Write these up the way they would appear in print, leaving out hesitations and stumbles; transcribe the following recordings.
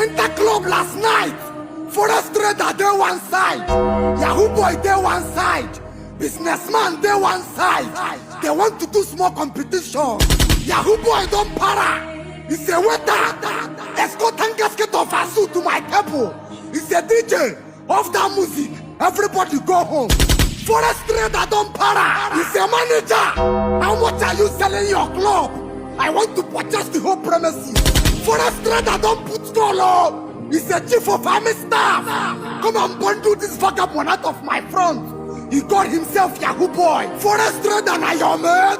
enter club last night. Forest trader dey one side, Yahoo boy dey one side, businessman dey one side. They want to do small competition. Yahoo boy don't para. He's a waiter. Escort and gasket of Asu to my table. He's a DJ. Off that music. Everybody go home. Forest trader don't para. He's a manager. How much are you selling your club? I want to purchase the whole premises. Forest trader don't put stall up. He's a chief of army staff. Come and bundle this vagabond out of my front. He got himself Yahoo boy. Forest trader na your man.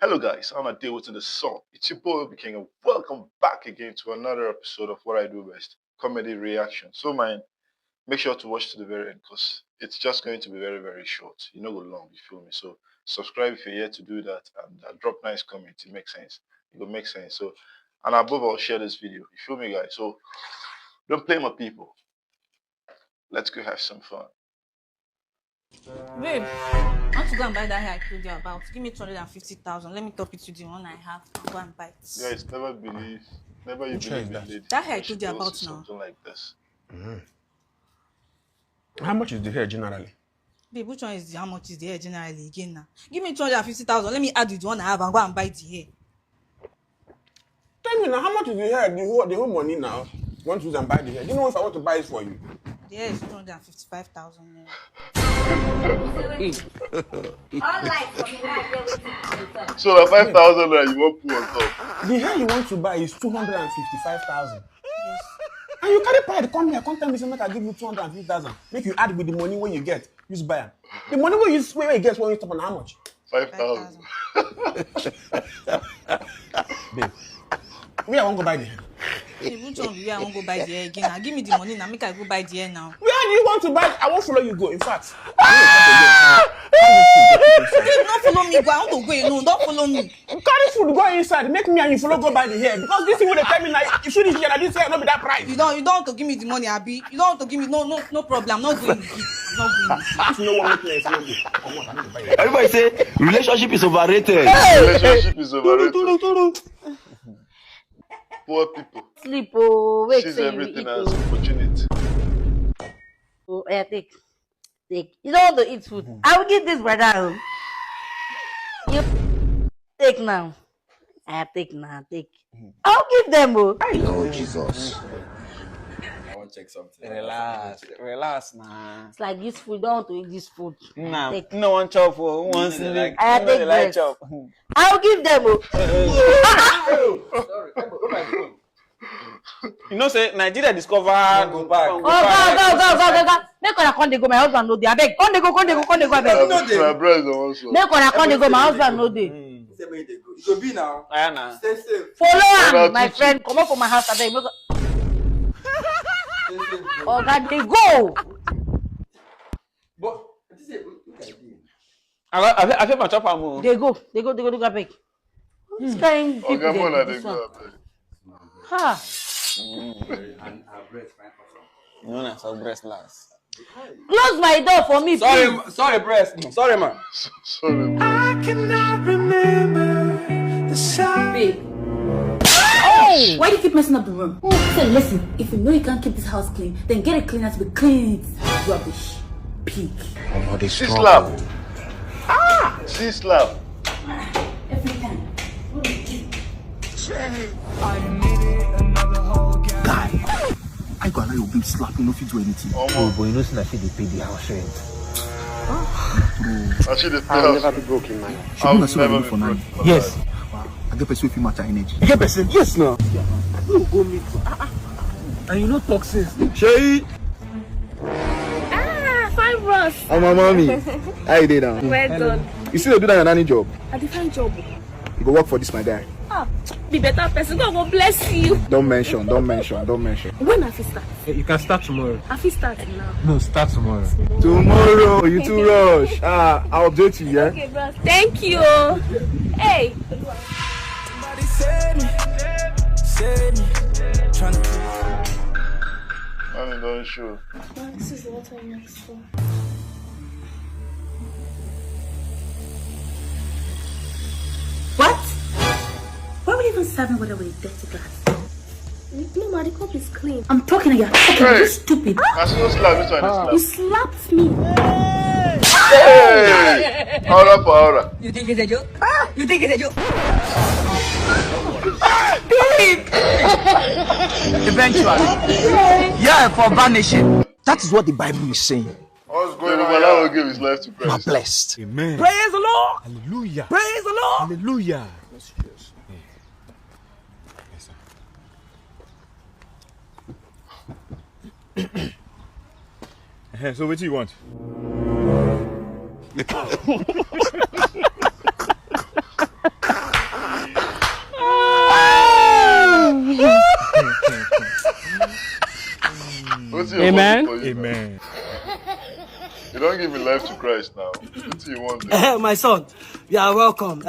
Hello guys, I'm a deal with the song. It's your boy OBIKING and welcome back again to another episode of what I do best, comedy reaction. So man, make sure to watch to the very end because it's just going to be very, very short. You know, go long, you feel me? So subscribe if you're here to do that and drop nice comments. It makes sense. It will make sense. So, and above all, share this video. You feel me, guys? So don't play my people. Let's go have some fun. Babe, I want to go and buy that hair I told you about. Give me 250,000. Let me top it to the one I have. I'll go and buy it. Guys, never you believe that hair I told you about now. Something like this. How much is the hair generally? Babe, which one is how much is the hair generally again now? Give me 250,000. Let me add the one I have and go and buy the hair. Tell me now, how much is the hair? The whole money now. You want to use and buy the hair? Do you know if I want to buy it for you? The hair is 255,000. So the 5,000 that you won't put on top. The hair you want to buy is 255,000. Yes. And you carry pride, come here, come tell me something, I give you 250,000. Make you add with the money when you get, use buy them. The money when you get when you stop on how much? 5,000. Babe, where I want to buy the hair? Babe, which one where I won't go buy the hair again now? Give me the money now, make I go buy the hair now. Where do you want to buy it? I won't follow you go, in fact. Babe, don't follow me, go. I want to go alone. Don't follow me. Carry food, go inside, make me and you follow go buy the hair. Because this thing will tell me like, you shouldn't hear that this hair not be that price. You don't want to give me the money, Abi. You don't want to give me no problem. I'm not going. I'm not going. If you know what place, you know. Everybody say relationship is overrated. Relationship is overrated. Poor people. Sleep, oh, wait. Sees everything as opportunity. Oh, yeah, take. You don't want to eat food. I will give this brother. You take now. I take now. Take. I'll give them. Oh, Jesus. I want to check something. Relax, nah. it's like this food. You don't want to eat this food. Nah, Take. no one chop for one like. I take bread. Chop. I'll give them. Oh. Sorry, you know, say Nigeria discover go back. Go. Make una come dey go. My husband no dey. Abeg, come dey go. Abeg. My brother also. Make una come dey go. My husband no dey. You go be now. Ayana. Follow am, my friend. Come up for my house. Abeg. Oga dey go. But I feel my chop am. They go. Abeg. This kind people Okay, get they this go one. up there. Ha. No, na so breast last. Close my door for me, please. Sorry, breast. Sorry, man. Sorry. I cannot remember the sound. Babe. Oh! Why do you keep messing up the room? So listen, if you know you can't keep this house clean, then get a cleaner to be clean. Rubbish. Pig. She slap. She slap. Every time. I needed another whole guy. I got you big slap, you know if you do anything. Oh, but you know since I feel they pay the house rent. actually, the I'll never be broken, man. I'll Should never never be for now. broke. Yes. I get person with matter energy. You get person? Yes, no. You go meet. And you know toxins. Shay. Fine, Ross. I'm my mommy. How you doing now? Well done. You still do that your nanny job? A different job. You go work for this my guy. Be better person. God will bless you. Don't mention. When I fit start? You can start tomorrow. I fit start now. No, start tomorrow. Tomorrow, you too rush. I'll update you, yeah? Okay, bro. Thank you. Hey. Somebody said me. Man, don't show. This is what I'm next for. even serve me water with a dirty glass? No, ma, the cup is clean. I'm talking again. Okay, you stupid. You slapped me. Hey! Aura for aura. You think it's a joke? You think it's a joke? Eventually. Yeah, for vanishing. That is what the Bible is saying. What's going on? Allah will give his life to Christ. I'm blessed. Amen. Praise the Lord. Hallelujah. Praise the Lord. Hallelujah. So what do you want? Amen. Amen. You don't give your life to Christ now. What do you want? My son, you are welcome.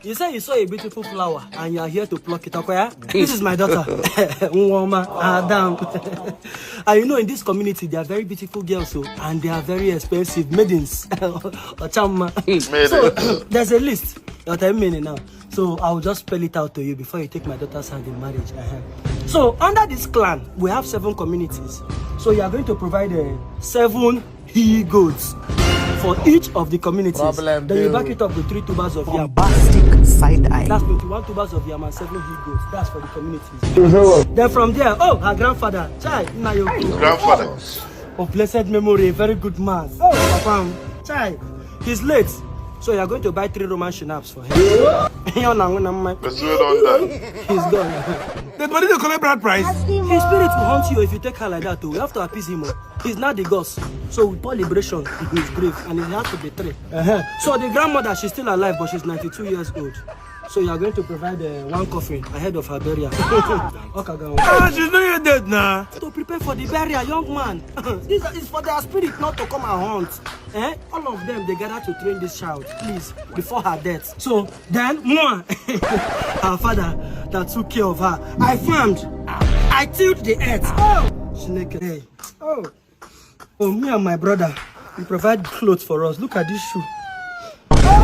You say you saw a beautiful flower and you are here to pluck it. Okay? This is my daughter, Nwoma Adam. And you know, in this community, they are very beautiful girls, and they are very expensive maidens. So there's a list that I'm meaning now. So I'll just spell it out to you before you take my daughter's hand in marriage. So under this clan, we have 7 communities. So you are going to provide 7 he-goats for each of the communities. Then you back it up with 3 tubers of yam. Bombastic side eye. That's 21 tubers of yam and 7 he-goats. That's for the communities. Then from there, her grandfather, Grandfather of blessed memory, a very good man. Papa, he's late. So you are going to buy 3 Roman schnapps for him. He's gone. The money they collect bride price. His spirit will haunt you if you take her like that too. We have to appease him. He's not the ghost. So we pour liberation in his grave and he has to be 3. So the grandmother, she's still alive, but she's 92 years old. So you are going to provide 1 coffin ahead of her burial. She's not yet dead now. To prepare for the burial, young man. This is for their spirit not to come and haunt. All of them, they gather to train this child, please, before her death. So then, her father that took care of her, I farmed, I tilled the earth. Oh, me and my brother, we provide clothes for us. Look at this shoe.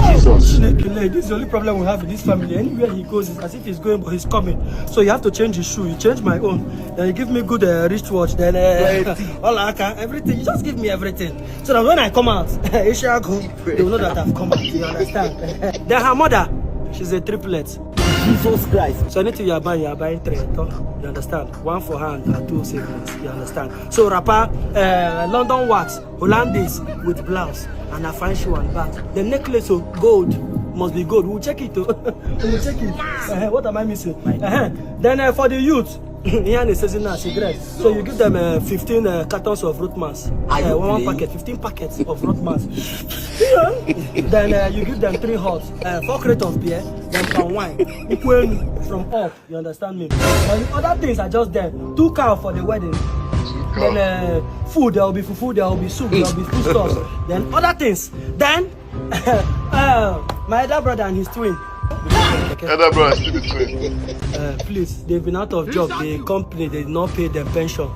Jesus. This is the only problem we have in this family. Anywhere he goes, it's as if he's going, but he's coming. So you have to change his shoe. You change my own. Then you give me good wristwatch. Then everything. You just give me everything. So that when I come out, they will know that I've come out. You understand? Then her mother, she's a triplet. Jesus Christ. So anything you are buying 3. You understand? 1 for hand and 2 siblings. You understand? So rapper, London wax, Hollandaise with blouse. And a fine shoe and bag. The necklace of gold must be gold. We'll check it. We'll check it. What am I missing? Then for the youth, here is a cigarette. So you give them 15 cartons of root mass. 1 packet, 15 packets of root mass. Then you give them 3 hots, 4 crates of beer, then some wine. From up, you understand me? And the other things are just there. 2 cows for the wedding. Then food, there will be food, there will be soup, there will be food stuffs. Then other things. Then my elder brother and his twin. Elder brother still the twin. Please, they've been out of job. The company, they did not pay them pension.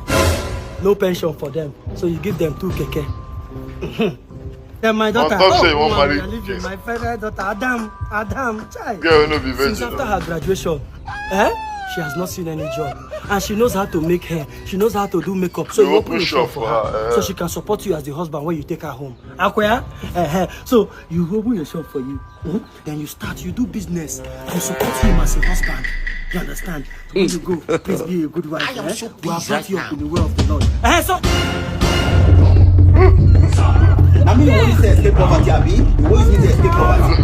No pension for them. So you give them 2 keke. Then my daughter, my favorite daughter, Adam, child. Girl, no be since after her graduation, she has not seen any job. And she knows how to make hair. She knows how to do makeup. So you open a shop for her. So she can support you as the husband when you take her home. Agkaay? So you open a shop for you. Then you start, you do business. And support him as a husband. You understand? When you go, please be a good wife. I am so pleased. We have brought you up in the way of the Lord. So I mean, you always say escape poverty, Abi. You always need to escape poverty.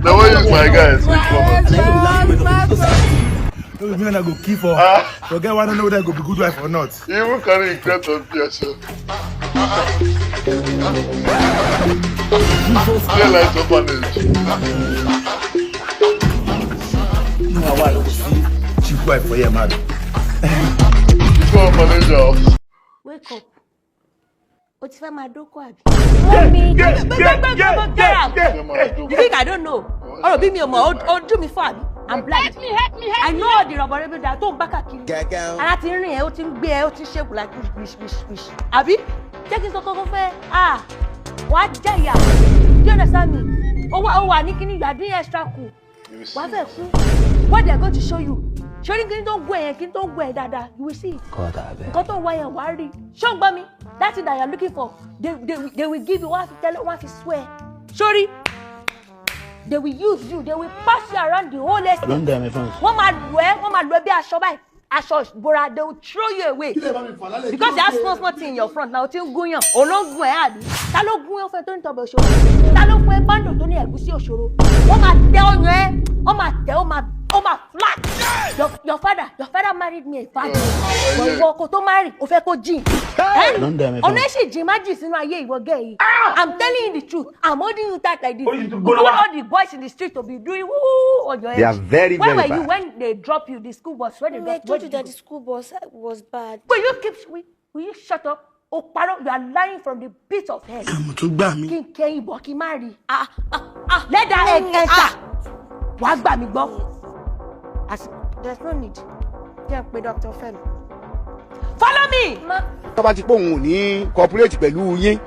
The way is my guy, escape poverty. Those men that go keep for. Forget one, I don't know whether I go be good wife or not. You even carry a crate on yourself. Play like orphanage. No, I want to see cheap wife for your man. Go orphanage house. Wake up. What's for my dog? You think I don't know? Oh, be me a more. Oh, do me fun. I'm blind. Help me. I know the robber that don't back at you. And I think I think be shape like wish. Abi, check thisoko fair. What jaya? Do you understand me? Oh, Nikini, you are doing extra cool. You will see. What they're going to show you. Showing you don't go, dada. You will see it. God, I beg. Go to why you worry. Show me. That's it that you're looking for. They will give you one to tell you, one to swear. Sorry. They will use you. They will pass you around the whole estate. Don't dare my friends. One man be a shop. Bora, they will throw you away. Because they have small thing in your front. Now, you're going on. Olong go ahead. Talo go on for 20 double show. Talo for a bando to near Gusi Oshoro. Oh my tell you, oh my flat. Your father married me a father. But you walk to marry, Ofeko Jim. Don't dare my friends. Honestly, Jimaji is in my year, gay. I'm telling you the truth. I'm holding you tight like this. You want all the boys in the street to be doing woo on your head. They are very, Where very were you bad. when they drop you, the school bus? When I told you that the school bus was bad. Will you shut up? Oh, pardon, you are lying from the pit of hell. Let that egg enter. Wagba mi gbọ́. There's no need. Can't pay Dr. Fem. Follow me. Tó bá ti pé òun ò ní cooperate pẹ̀lú yín,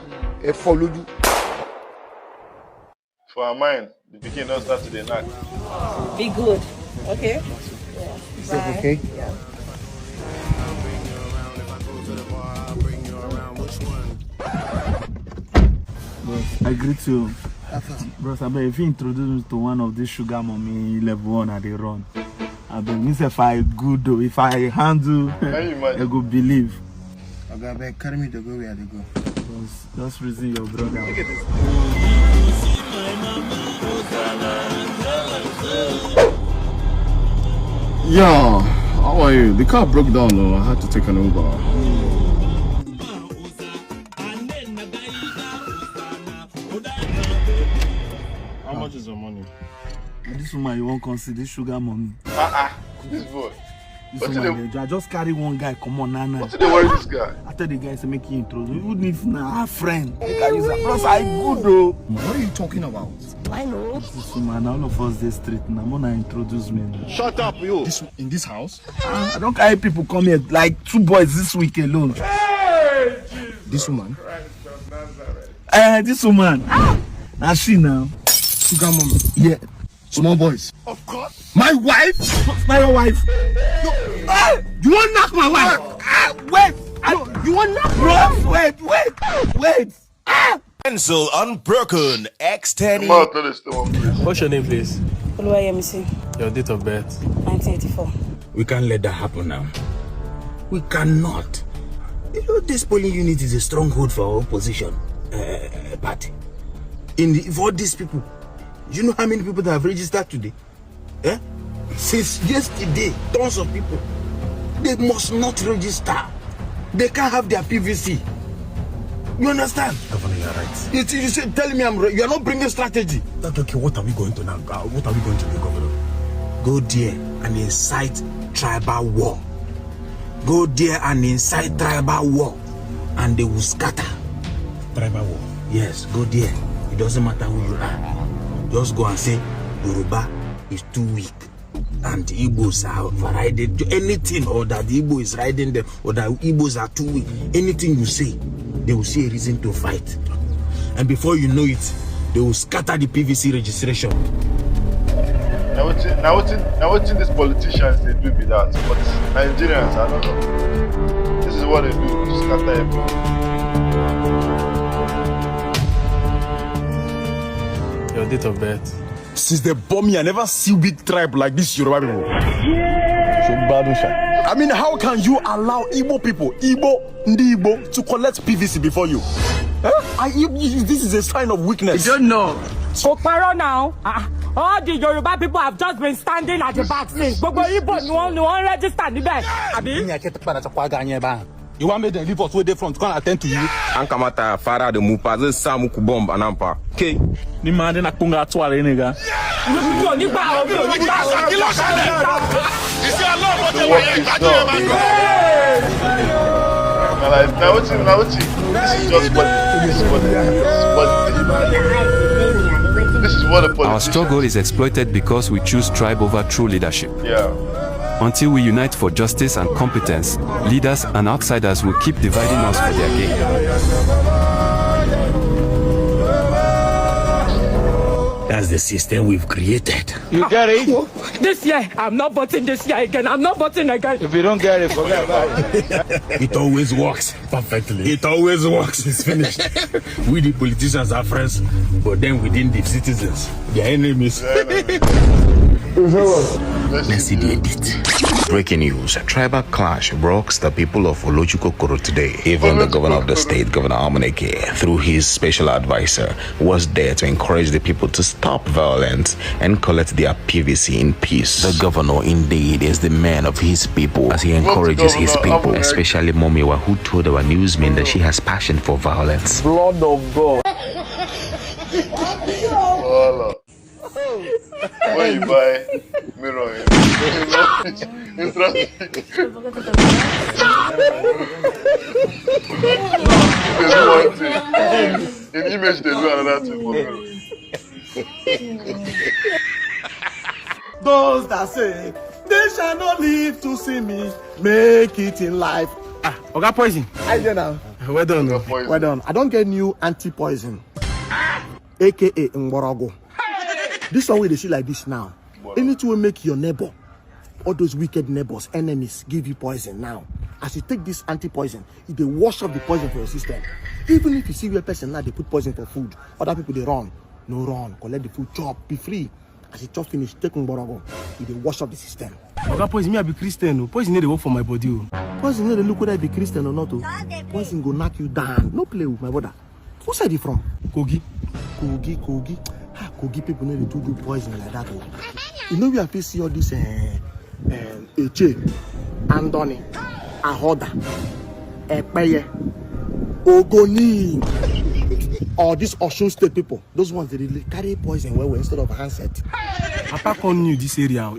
ẹ fọ́ lójú. For our mind, the beginning don't start today night. Be good. Okay? Is that okay? Yeah. I greet you. Bros, I bet if you introduce me to one of these sugar mommy level 1 at the run, I bet means if I good though, if I handle, I go believe. Okay, I beg, carry me to go where they go. Just reason your brother. Look at this. Yeah, how are you? The car broke down though. I had to take an Uber. How much is your money? This woman you won't consider this sugar mommy. This boy. This woman, I just carry one guy, come on, Nana. What did they worry this guy? After the guy say make you introduce, even if na a friend, make I use a plus I good though. What are you talking about? I know. This woman, all of us this street, and I'm gonna introduce me. Shut up, you. In this house? I don't carry people come here like 2 boys this week alone. Hey, this woman? This woman. Now she now. Sugar mommy. Yeah. Small boys. Of course. My wife? My wife. You won't knock my wife? Wait. You want knock, bro? Wait. Pencil unbroken. X10. What's your name, please? Oluwayemisi. Your date of birth? 1984. We can't let that happen now. We cannot. You know, this polling unit is a stronghold for our opposition party. For these people, you know how many people that have registered today? Since yesterday, tons of people. They must not register. They can't have their PVC. You understand? Governor, you're right. You say, telling me you are not bringing strategy. That's okay. What are we going to now? What are we going to do, Governor? Go there and incite tribal war. Go there and incite tribal war. And they will scatter. Tribal war? Yes, go there. It doesn't matter who you are. Just go and say, Yoruba is too weak. And the Igbos are riding anything, or that the Igbo is riding them, or that Igbos are too weak. Anything you say, they will see a reason to fight. And before you know it, they will scatter the PVC registration. Now what these politicians they do with that, but Nigerians, I don't know. This is what they do to scatter everyone. Your date of birth? Since they bomb me, I never see big tribe like this Yoruba people. I mean, how can you allow Igbo people, Ndi Igbo, to collect PVC before you? This is a sign of weakness. You don't know. So now, all the Yoruba people have just been standing at the back since. But Igbo no one register the back. You want me to leave us where they from to come attend to you? Ankamata Farah the Mupa, this Samuku bomb anampa. Okay. Ni mande na kunga twale nigga. Our struggle is exploited because we choose tribe over true leadership. Yeah. Until we unite for justice and competence, leaders and outsiders will keep dividing us for their gain. That's the system we've created. You get it? This year, I'm not voting this year again. I'm not voting again. If you don't get it, forget about it. It always works perfectly. It always works. It's finished. We the politicians are friends, but then within the citizens, they're enemies. Let's see the edit. Breaking news. Tribal clash rocks the people of Olochukokoro today. Even the governor of the state, Governor Amuneke, through his special advisor, was there to encourage the people to stop violence and collect their PVC in peace. The governor indeed is the man of his people, as he encourages his people, especially Momiwa, who told our newsmen that she has passion for violence. Blood of God. When you buy mirror, interesting. They do one thing. In image, they do another thing for mirror. Those that say they shall not live to see me make it in life. Oga Poison. I do now. Well done. Well done. I don't get new anti-poison, aka Mborogo. This one way they see like this now. Anything will make your neighbor, all those wicked neighbors, enemies, give you poison now. As you take this anti-poison, if they wash up the poison for your system. Even if you see where person now they put poison for food, other people they run. No run, collect the food, chop, be free. As you chop finish, take Mborogo. If they wash up the system. Oga Poison, me I be Christian. Poison need to work for my body. Poison need to look whether I be Christian or not. Poison go knock you down. No play with my brother. Who said it from? Kogi. Kogi. Kogi people need to do poison like that. You know we have to see all this Eche, Andoni, Ahoda, Epeye, Ogoni, or these Osun State people. Those ones they really carry poison well instead of handset. Papa con you this area.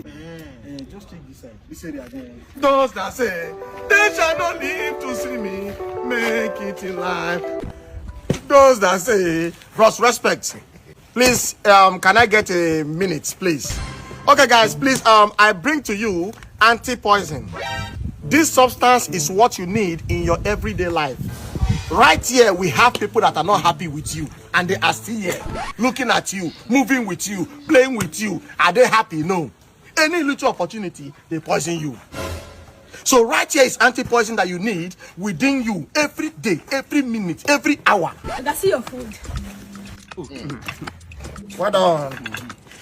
Just take this side. This area again. Those that say they shall not live to see me make it in life. Those that say, bros, respect. Please, can I get a minute, please? Okay, guys, please, I bring to you anti-poison. This substance is what you need in your everyday life. Right here, we have people that are not happy with you, and they are still here, looking at you, moving with you, playing with you. Are they happy? No. Any little opportunity, they poison you. So right here is anti-poison that you need within you every day, every minute, every hour. I can see your food. Well done.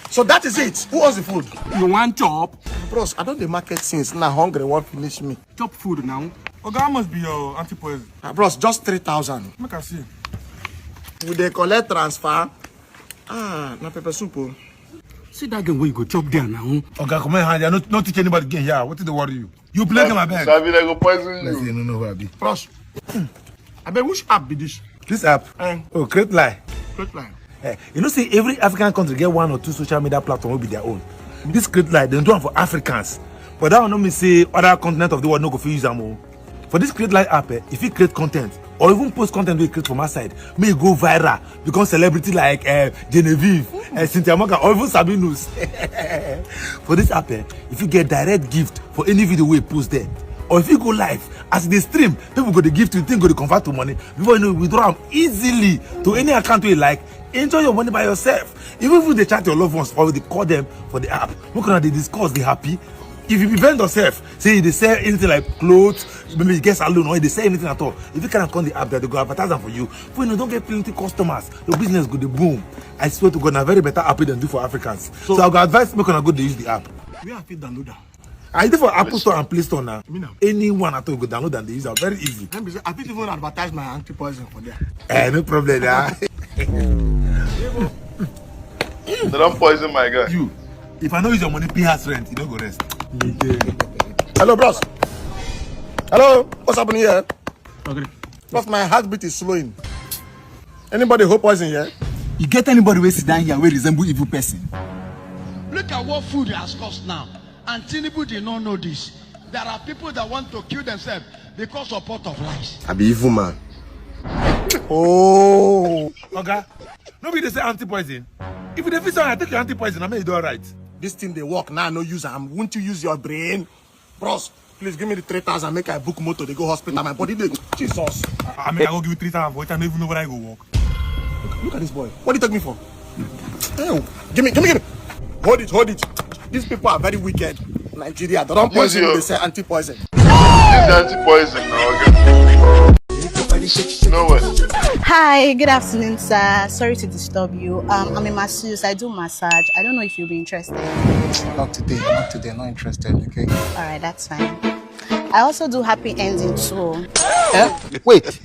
So that is it. Who owns the food? You want chop? Bros, I don't the market since now hungry won't finish me. Chop food now. Oga must be your anti-poison. Bros, just 3,000. Make I see. Will they collect transfer? Na pepper soup. See that game where you go chop there now. Oga, come on, I not teach anybody again here. What did they worry you? You play them, I beg. Sabi, they go poison you. Let's see, no, who I be. Bros, I beg which app be this? This app? Oh, Great Lie. Great Lie. You know, see, every African country get one or two social media platform will be their own. This Great Lie, they don't do it for Africans. But that will not mean say other continent of the world no go fit use them all. For this Great Lie app, if you create content or even post content we create from our side, may go viral, become celebrity like Genevieve, Cynthia Moka, or even Sabinus. For this app, if you get direct gift for any video we post there, or if you go live as they stream, people go to gift you, think go to convert to money. Before you know, withdraw them easily to any account you like. Enjoy your money by yourself. Even if they chat your loved ones or they call them for the app, look at they discuss, they happy. If you prevent yourself, say they sell anything like clothes, maybe you get salon, or they sell anything at all. If you can't call the app, that they go advertise them for you. For you know, don't get plenty customers. Your business go to boom. I swear to God, a very better app than do for Africans. So I go advise make on go to use the app. We have to download that. I do for Apple Store and Play Store now. Anyone at all go download and they use it. Very easy. I think even advertise my anti-poison for there. No problem there. They don't poison my guy. You, if I know use your money, pay us rent, you don't go rest. Hello, bros. Hello, what's happening here? Okay. Bros, my heartbeat is slowing. Anybody hope poison here? You get anybody who sit down here who resemble evil person? Look at what food has cost now. And Chinedu did not know this. There are people that want to kill themselves because of pot of rice. I be evil man. Oh. Okay. Nobody they say anti-poison. If you defeat someone, I take your anti-poison, I mean you do alright. This thing they work now, no use them. Won't you use your brain? Bros, please give me the 3,000, make I book motor, they go hospital. My body, they... Jesus. I mean, I go give you 3,000, but I don't even know where I go walk. Look at this boy. What do you take me for? Oh, give me. Hold it. These people are very wicked. Nigeria, they don't poison you, they say anti-poison. Anti-poison, no, you know what? Hi, good afternoon, sir. Sorry to disturb you. I'm a masseuse. I do massage. I don't know if you'll be interested. Not today, not interested, okay? Alright, that's fine. I also do happy ending too. Wait.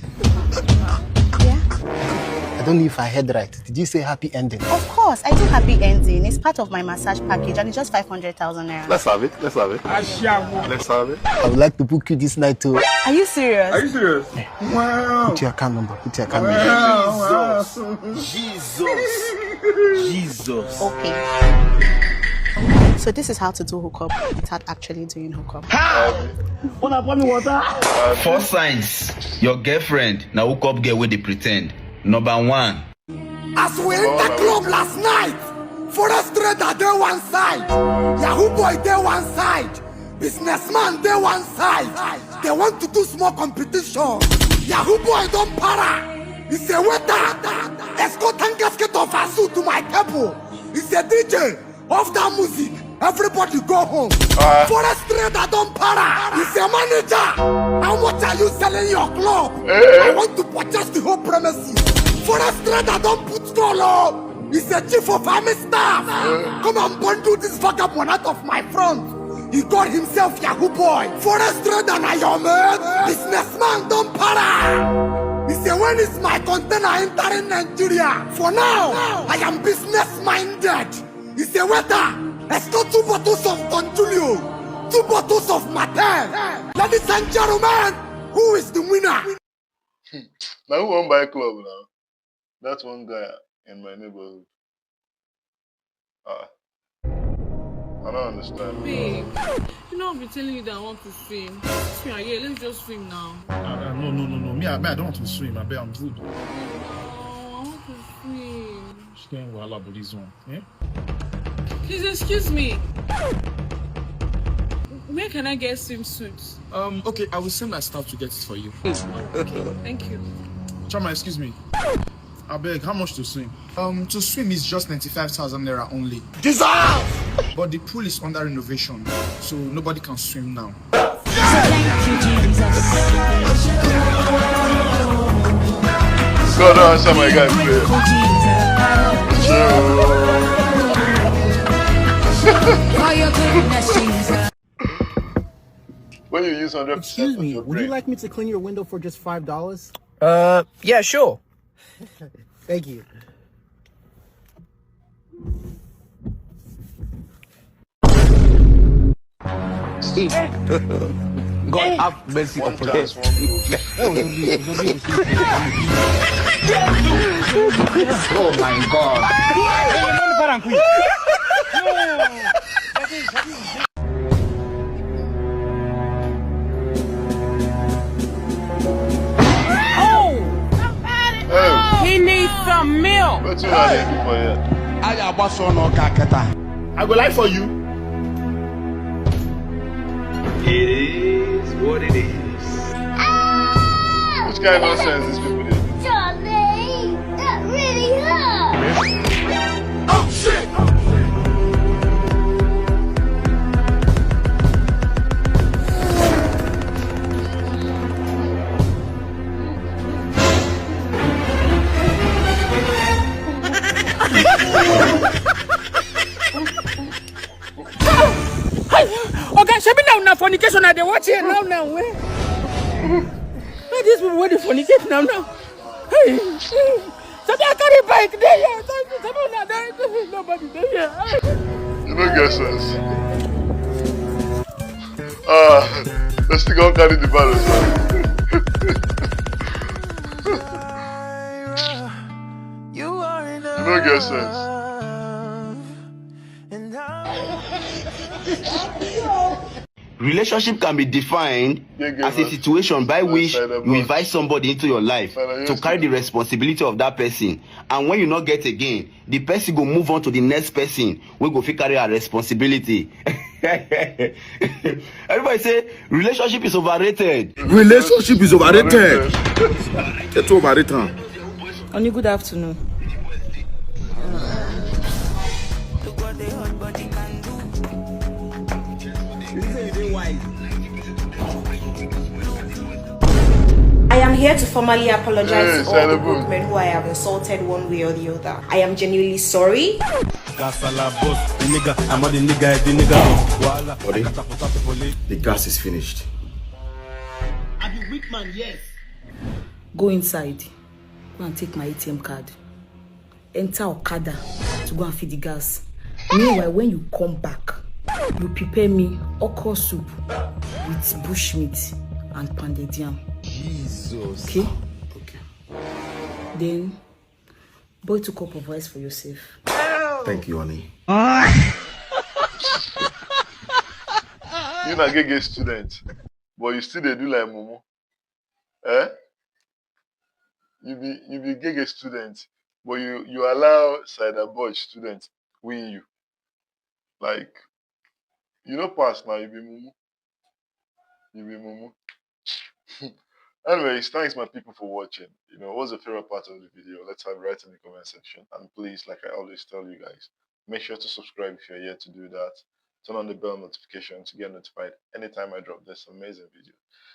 I don't know if I heard right. Did you say happy ending? Of course, I do happy ending. It's part of my massage package and it's just 500,000 naira. Let's have it. Let's have it. I would like to book you this night too. Are you serious? Wow. Put your account number. Wow. Jesus. Okay. So this is how to do hookup without actually doing hookup. Four signs your girlfriend now hookup girl where they pretend. Number 1. As we enter club last night, forest trader dey one side, Yahoo boy dey one side, businessman dey one side. They want to do small competition. Yahoo boy don't para. He's a waiter. Escort and gasket of Asu to my table. He's a DJ. Off that music. Everybody go home. Forest trader don't para. He's a manager. How much are you selling your club? I want to purchase the whole premises. Forest trader don't put skull up. He's a chief of army staff. Come and bundle this vagabond out of my front. He called himself Yahoo boy. Forest trader na your man. Businessman don't para. He said, when is my container entering Nigeria? For now, I am business minded. He said, waiter. Let's go 2 bottles of Don Julio, 2 bottles of Motel. Ladies and gentlemen, who is the winner? Now who won by a club now? That's one guy in my neighborhood. I don't understand. Babe, you know I've been telling you that I want to swim. Yeah, let's just swim now. No. Me, I don't want to swim. I'm good. Oh, I want to swim. She can't go about this one. Please excuse me. Where can I get swimsuits? Okay, I will send my staff to get it for you. Okay, thank you. Chama, excuse me. I beg, how much to swim? To swim is just 95,000 naira only. Dissolve! But the pool is under renovation, so nobody can swim now. Thank you, Jesus. God, don't answer my guy, When you use 100%. Excuse me, would you like me to clean your window for just $5? Yeah, sure. Thank you. God have mercy upon us. Oh my God. He needs some milk. What's your name for you? I go lie for you. It is what it is. Which kind of nonsense these people do? Charlie, that really hurt. Oh shit! Okay, Sabinus now fornication and they watch it now. Where these people where they fornicate now? Hey, so they carry bike there. Nobody there. You don't get sense. Let's still go carry the balance. You don't get sense. Relationship can be defined as a situation by which you invite somebody into your life to carry the responsibility of that person, and when you not get again, the person go move on to the next person we go fit carry our responsibility. Everybody say relationship is overrated. Relationship is overrated. It's overrated. Only good afternoon. I am here to formally apologize to all the bookmen who I have insulted one way or the other. I am genuinely sorry. Buddy, the gas is finished. I'm a weak man, yes. Go inside. Go and take my ATM card. Enter Okada to go and feed the gas. Meanwhile, when you come back, you prepare me okra soup with bushmeat and pounded yam. Jesus. Okay? Okay. Then, boil 2 cups of rice for yourself. Thank you, honey. You not get student, but you still they do like Momo. Eh? You be gay student, but you allow Thaedoboy student win you. Like, you know pass now, you be Momo. You be Momo. Anyways, thanks my people for watching. You know, what's your favorite part of the video? Let's have it right in the comment section. And please, like I always tell you guys, make sure to subscribe if you're yet to do that. Turn on the bell notification to get notified anytime I drop this amazing video.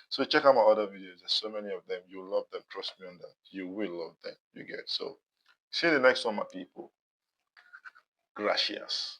So check out my other videos. There's so many of them. You'll love them. Trust me on that. You will love them. You get. So see you in the next one, my people. Gracias.